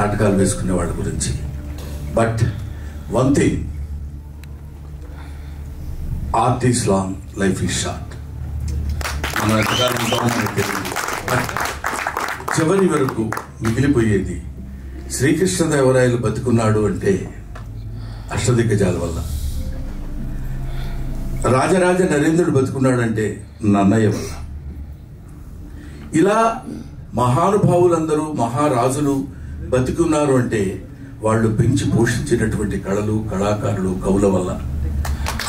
నాటకాలు వేసుకునే వాళ్ళ గురించి. But one thing, art is long, life is short. మనం ఎంతకాలం ఉంటామో మనకు తెలియదు. బట్ చివరి వరకు మిగిలిపోయేది శ్రీకృష్ణదేవరాయలు బతుకున్నాడు అంటే అష్టదిగ్గజాల వల్ల, రాజరాజ నరేంద్రుడు బతుకున్నాడంటే నన్నయ్య వల్ల. ఇలా మహానుభావులందరూ మహారాజులు బతుకున్నారు అంటే వాళ్ళు పెంచి పోషించినటువంటి కళలు, కళాకారులు, కవుల వల్ల.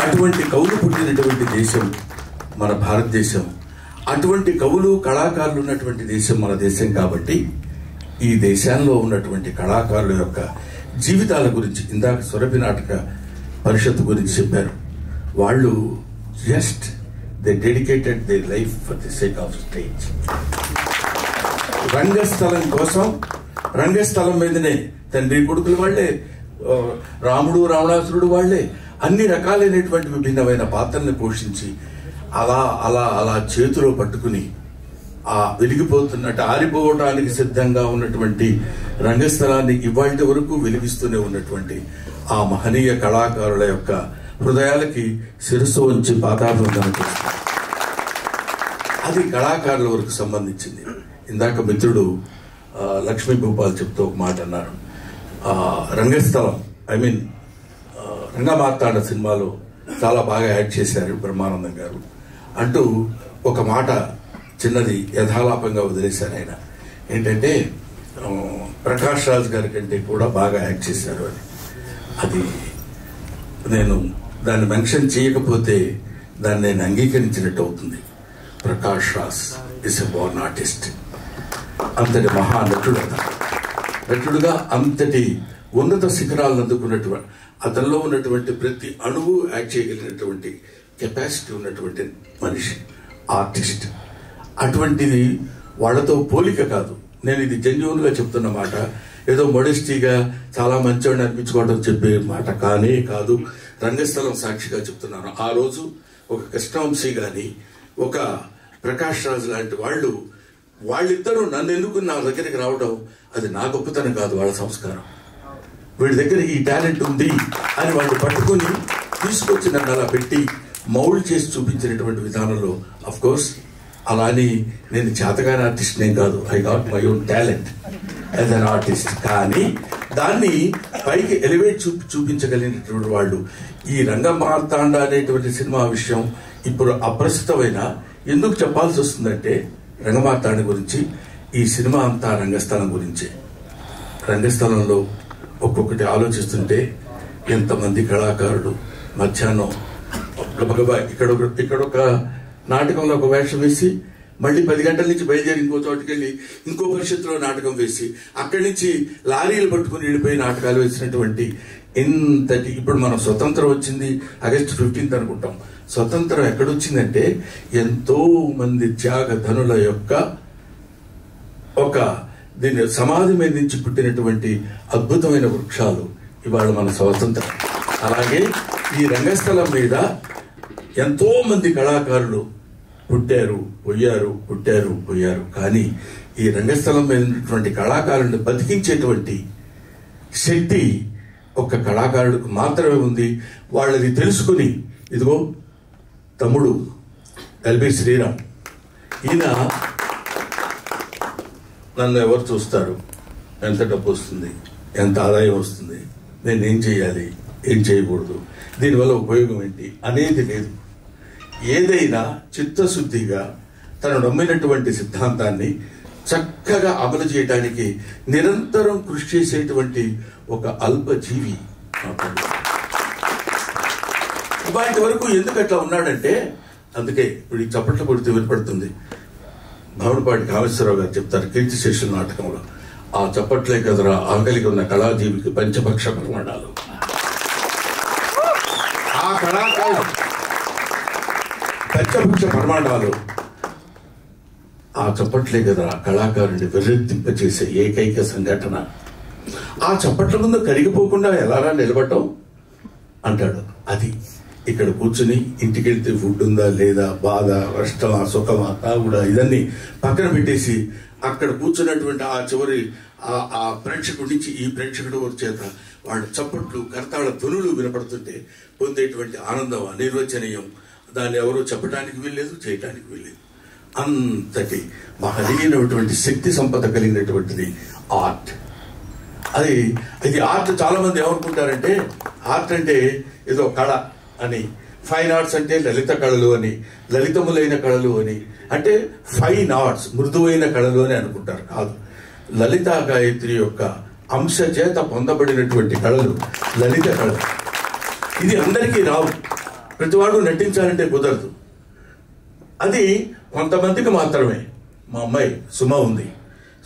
అటువంటి కవులు పుట్టినటువంటి దేశం మన భారతదేశం. అటువంటి కవులు, కళాకారులు ఉన్నటువంటి దేశం మన దేశం. కాబట్టి ఈ దేశంలో ఉన్నటువంటి కళాకారుల యొక్క జీవితాల గురించి ఇందాక సురభి నాటక పరిషత్తు గురించి చెప్పారు. వాళ్ళు just they dedicated their life for the sake of stage. రంగస్థలం కోసం, రంగస్థలం మీదనే తండ్రి కొడుకులు వాళ్లే, రాముడు రావణాసురుడు వాళ్లే అన్ని రకాలైనటువంటి విభిన్నమైన పాత్రల్ని పోషించి అలా అలా అలా చేతిలో పట్టుకుని ఆ వెలిగిపోతున్నట్టు ఆరిపోవటానికి సిద్ధంగా ఉన్నటువంటి రంగస్థలాన్ని ఇవాళ వరకు వెలిగిస్తూనే ఉన్నటువంటి ఆ మహనీయ కళాకారుల యొక్క హృదయాలకి శిరస్సు వంచి పాదాభివందనం చేస్తారు. అది కళాకారుల వరకు సంబంధించింది. ఇందాక మిత్రుడు లక్ష్మీ భూపాల్ చెప్తూ ఒక మాట అన్నారు. రంగస్థలం, ఐ మీన్ రంగమార్తాండ సినిమాలో చాలా బాగా యాడ్ చేశారు బ్రహ్మానందం గారు అంటూ ఒక మాట చిన్నది యథాలాపంగా వదిలేశారు ఆయన. ఏంటంటే ప్రకాష్ రాజ్ గారి కంటే కూడా బాగా యాక్ట్ చేశారు అని. అది నేను దాన్ని మెన్షన్ చేయకపోతే దాన్ని నేను అంగీకరించినట్టు అవుతుంది. Prakash Raj is a Born artist. అంతటి మహానటుడు, నటుడుగా అంతటి ఉన్నత శిఖరాలను అందుకున్నటువంటి, అతనిలో ఉన్నటువంటి ప్రతి అణువు యాక్ట్ చేయగలిగినటువంటి కెపాసిటీ ఉన్నటువంటి మనిషి, ఆర్టిస్ట్. అటువంటిది వాళ్లతో పోలిక కాదు. నేను ఇది జెన్యూన్ గా చెప్తున్న మాట, ఏదో మొడెస్టీగా చాలా మంచివాడిని అనిపించుకోవడం చెప్పే మాట కానే కాదు. రంగస్థలం సాక్షిగా చెప్తున్నాను. ఆ రోజు ఒక కృష్ణవంశీ గాని, ఒక ప్రకాష్ రాజ్ లాంటి వాళ్ళిద్దరూ నన్ను ఎన్నుకుని నా దగ్గరికి రావడం అది నా గొప్పతనం కాదు, వాళ్ళ సంస్కారం. వీడి దగ్గర ఈ టాలెంట్ ఉంది అని వాళ్ళు పట్టుకుని తీసుకొచ్చి నన్ను అలా పెట్టి మౌల్డ్ చేసి చూపించినటువంటి విధానంలో, అఫ్ కోర్స్ అలా అని నేను చేతగాని ఆర్టిస్ట్ నేను కాదు. I got my own talent as an artist. కానీ దాన్ని పైకి ఎలివేట్ చూపించగలిగినటువంటి వాళ్ళు. ఈ రంగమార్తాండ అనేటువంటి సినిమా విషయం ఇప్పుడు అప్రస్తుతమైన ఎందుకు చెప్పాల్సి వస్తుందంటే, రంగమార్తాండ గురించి, ఈ సినిమా అంతా రంగస్థలం గురించే. రంగస్థలంలో ఒక్కొక్కటి ఆలోచిస్తుంటే ఎంతమంది కళాకారులు మధ్యాహ్నం గబగబా ఇక్కడొక నాటకంలో ఒక వేషం వేసి మళ్ళీ 10 గంటల నుంచి బయలుదేరి ఇంకో చోటుకి వెళ్ళి ఇంకో పరిషత్తులో నాటకం వేసి అక్కడి నుంచి లారీలు పట్టుకుని వెళ్ళిపోయి నాటకాలు వేసినటువంటి ఇంతటి. ఇప్పుడు మనం స్వతంత్రం వచ్చింది ఆగస్టు 15 అనుకుంటాం. స్వతంత్రం ఎక్కడొచ్చిందంటే ఎంతో మంది త్యాగధనుల యొక్క ఒక దీని సమాధి మీద నుంచి పుట్టినటువంటి అద్భుతమైన వృక్షాలు ఇవాళ మన స్వాతంత్రం. అలాగే ఈ రంగస్థలం మీద ఎంతో మంది కళాకారులు పుట్టారు, పోయారు. కానీ ఈ రంగస్థలం మీద ఉన్నటువంటి కళాకారులను బతికించేటువంటి శక్తి ఒక్క కళాకారుడికి మాత్రమే ఉంది. వాళ్ళది తెలుసుకుని, ఇదిగో తమ్ముడు ఎల్బి శ్రీరామ్, ఈయన నన్ను ఎవరు చూస్తారు, ఎంత డబ్బు వస్తుంది, ఎంత ఆదాయం వస్తుంది, నేను ఏం చేయాలి, ఏం చేయకూడదు, దీనివల్ల ఉపయోగం ఏంటి అనేది లేదు. ఏదైనా చిత్తశుద్ధిగా తను నమ్మినటువంటి సిద్ధాంతాన్ని చక్కగా అమలు చేయడానికి నిరంతరం కృషి చేసేటువంటి ఒక అల్పజీవి. వాటి వరకు ఎందుకు అట్లా ఉన్నాడంటే, అందుకే ఇప్పుడు ఈ చప్పట్ల కొడితే వినపడుతుంది. భవనపాటి కామేశ్వరరావు గారు చెప్తారు కీర్తిశేషుల నాటకంలో, ఆ చప్పట్లే కదరా ఆకలికి ఉన్న కళాజీవికి పంచపక్ష ప్రమాణాలు. ఆ కళాకారుడు పంచపక్ష ప్రమాణాలు, ఆ చప్పట్లే కదరా కళాకారుడిని వెర్రెత్తింపచేసే ఏకైక సంఘటన. ఆ చప్పట్ల ముందు కరిగిపోకుండా ఎలారా నిలబడటం అంటాడు. అది ఇక్కడ కూర్చుని ఇంటికి వెళ్తే ఫుడ్ ఉందా లేదా, బాధ, కష్టమా, సుఖమా, తాగుడా, ఇదన్నీ పక్కన పెట్టేసి అక్కడ కూర్చున్నటువంటి ఆ చివరి ఆ ప్రేక్షకుడి నుంచి ఈ ప్రేక్షకుడు చేత వాళ్ళ చప్పట్లు కర్తాళ ధ్వనులు వినపడుతుంటే పొందేటువంటి ఆనందం అనిర్వచనీయం. దాన్ని ఎవరూ చెప్పడానికి వీల్లేదు, చేయటానికి వీల్లేదు. అంతటి మహనీయమైనటువంటి శక్తి సంపద కలిగినటువంటిది ఆర్ట్. ఇది ఆర్ట్. చాలా మంది ఏమనుకుంటారంటే ఆర్ట్ అంటే ఏదో కళ అని, ఫైన్ ఆర్ట్స్ అంటే లలిత కళలు అని, లలితములైన కళలు అని, అంటే ఫైన్ ఆర్ట్స్ మృదువైన కళలు అని అనుకుంటారు. కాదు, లలితా గాయత్రి యొక్క అంశ చేత పొందబడినటువంటి కళలు లలిత కళలు. ఇది అందరికీ రావు, ప్రతివాడు నటించాలంటే కుదరదు. అది కొంతమందికి మాత్రమే. మా అమ్మాయి సుమ ఉంది.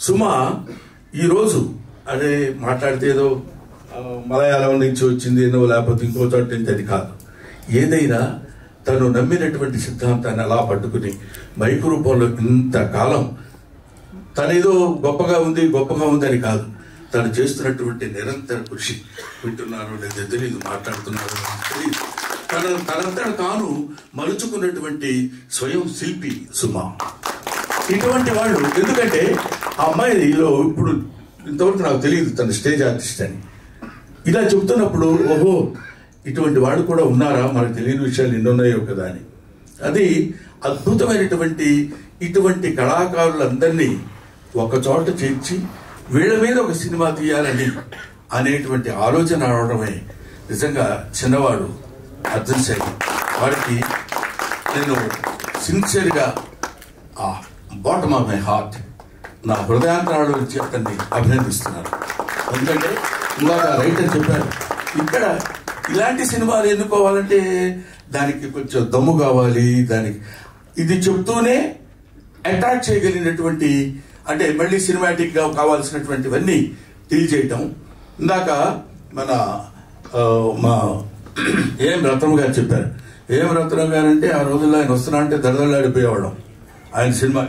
సుమ ఈరోజు అదే మాట్లాడితే ఏదో మలయాళం నుంచి వచ్చింది ఏదో లేకపోతే ఇంకో చోట నుంచి, అది కాదు. ఏదైనా తను నమ్మినటువంటి సిద్ధాంతాన్ని అలా పట్టుకుని మైకు రూపంలో ఇంతకాలం తనేదో గొప్పగా ఉంది అని కాదు, తను చేస్తున్నటువంటి నిరంతర కృషి. వింటున్నారు లేదా తెలియదు, మాట్లాడుతున్నారు తెలియదు, తనంతట తాను మలుచుకున్నటువంటి స్వయం శిల్పి సుమ. ఇటువంటి వాళ్ళు, ఎందుకంటే ఆ అమ్మాయిలో ఇప్పుడు ఇంతవరకు నాకు తెలియదు తన స్టేజ్ ఆర్టిస్ట్ అని. ఇలా చెబుతున్నప్పుడు ఓహో ఇటువంటి వాళ్ళు కూడా ఉన్నారా, మనకు తెలియని విషయాలు ఎన్నున్నాయో కదా అని. అది అద్భుతమైనటువంటి ఇటువంటి కళాకారులందరినీ ఒక చోట చేర్చి వీళ్ళ మీద ఒక సినిమా తీయాలని అనేటువంటి ఆలోచన రావడమే నిజంగా చిన్నవాడు అర్జున్ సాయి. వారికి నేను సిన్సియర్గా బాటమ్ ఆఫ్ మై హార్ట్, నా హృదయాంతరాల నుంచి అతన్ని అభినందిస్తున్నాను. ఎందుకంటే ఇవాళ రైటర్ చెప్పారు, ఇక్కడ ఇలాంటి సినిమాలు ఎన్నుకోవాలంటే దానికి కొంచెం దమ్ము కావాలి. దానికి ఇది చెప్తూనే అట్రాక్ట్ చేయగలిగినటువంటి, అంటే మళ్ళీ సినిమాటిక్ గా కావాల్సినటువంటివన్నీ తెలియజేయటం. ఇందాక మా ఏం రత్నం గారు చెప్పారు. ఏం రత్నం గారు అంటే ఆ రోజుల్లో ఆయన వస్తున్నా అంటే దడదలాడిపోయేవాళ్ళం. ఆయన సినిమా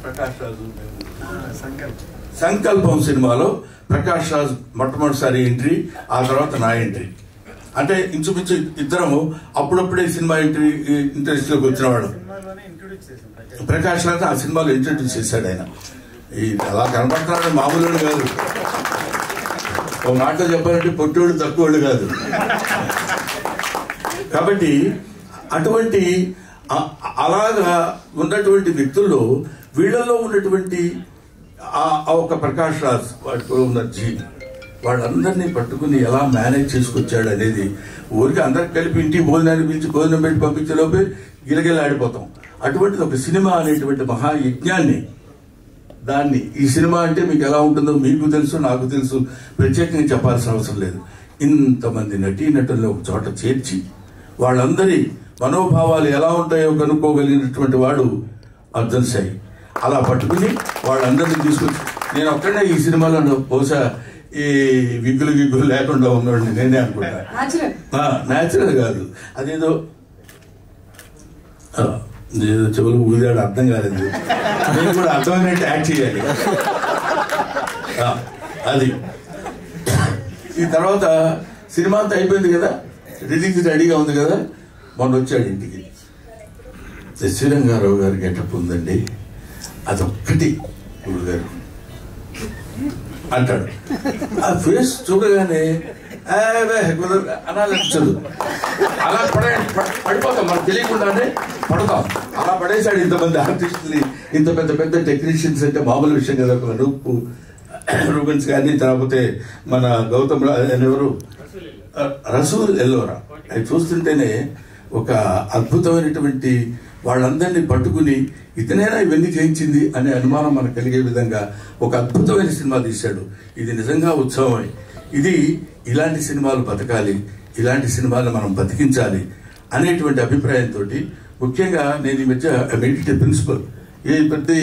ప్రకాష్ రాజు సంకల్పం సినిమాలో ప్రకాష్ రాజ్ మొట్టమొదటిసారి ఎంట్రీ, ఆ తర్వాత నా ఎంట్రీ. అంటే ఇంచుమించు ఇద్దరము అప్పుడప్పుడే సినిమా ఇంట్రెస్ట్ లోకి వచ్చినవాడు. ప్రకాష్ రాజ్ ఆ సినిమాలో ఇంట్రడ్యూస్ చేశాడు. ఆయన అలా కనపడుతున్నాడు, మామూలు కాదు. ఒక మాటలో చెప్పాలంటే పొట్టోడు తక్కువోడు కాదు. కాబట్టి అటువంటి అలాగా ఉన్నటువంటి వ్యక్తుల్లో వీళ్ళల్లో ఉన్నటువంటి ఒక ప్రకాష్ రాజ్ వాటిలో ఉన్న జీవి, వాళ్ళందరినీ పట్టుకుని ఎలా మేనేజ్ చేసుకొచ్చాడు అనేది ఊరికి అందరికి కలిపి ఇంటికి భోజనాన్ని పిలిచి భోజనం పెట్టి పంపించేలోపే గిలగిలాడిపోతాం. అటువంటిది ఒక సినిమా అనేటువంటి మహాయజ్ఞాన్ని, దాన్ని ఈ సినిమా అంటే మీకు ఎలా ఉంటుందో మీకు తెలుసు, నాకు తెలుసు, ప్రత్యేకంగా చెప్పాల్సిన అవసరం లేదు. ఇంతమంది నటీనటులను ఒక చోట చేర్చి వాళ్ళందరి మనోభావాలు ఎలా ఉంటాయో కనుక్కోగలిగినటువంటి వాడు అర్జున్ సాయి. అలా పట్టుకుని వాళ్ళందరినీ తీసుకొచ్చి, నేను ఒక్కడే ఈ సినిమాలో బహుశా ఈ విగ్గులు లేకుండా ఉన్నాడు నేనే అనుకుంటా. న్యాచురల్ కాదు, అదేదో చెవులు ఊదాడు, అర్థం కాలేదు. నేను కూడా అర్థమైనట్టు యాక్ట్ చేయాలి. అది ఈ తర్వాత సినిమా అంతా అయిపోయింది కదా, రిలీజ్ రెడీగా ఉంది కదా, మొన్న వచ్చాడు ఇంటికి. శ్రీరంగారావు గారి గెటప్ ఉందండి, అదొక్కటి గురువు గారు అంటాడు. ఆ ఫేస్ చూడగానే అనాలించదు, అలా పడిపోతాం, మనకు తెలియకుండానే పడతాం. అలా పడేశాడు. ఇంతమంది ఆర్టిస్టుని, ఇంత పెద్ద పెద్ద టెక్నీషియన్స్ అంటే మామూలు విషయం కదా. రూబెన్స్ కానీ, లేకపోతే మన గౌతమ్ ఎవరు రసూల్ ఎల్లోరా, అవి చూస్తుంటేనే ఒక అద్భుతమైనటువంటి వాళ్ళందరినీ పట్టుకుని ఇతనైనా ఇవన్నీ చేయించింది అనే అనుమానం మనకు కలిగే విధంగా ఒక అద్భుతమైన సినిమా తీశాడు. ఇది నిజంగా ఉత్సవమే. ఇది ఇలాంటి సినిమాలు బతకాలి, ఇలాంటి సినిమాలు మనం బతికించాలి అనేటువంటి అభిప్రాయంతో, ముఖ్యంగా నేను ఈ మధ్య మెడిటేటివ్ ప్రిన్సిపల్ ప్రతి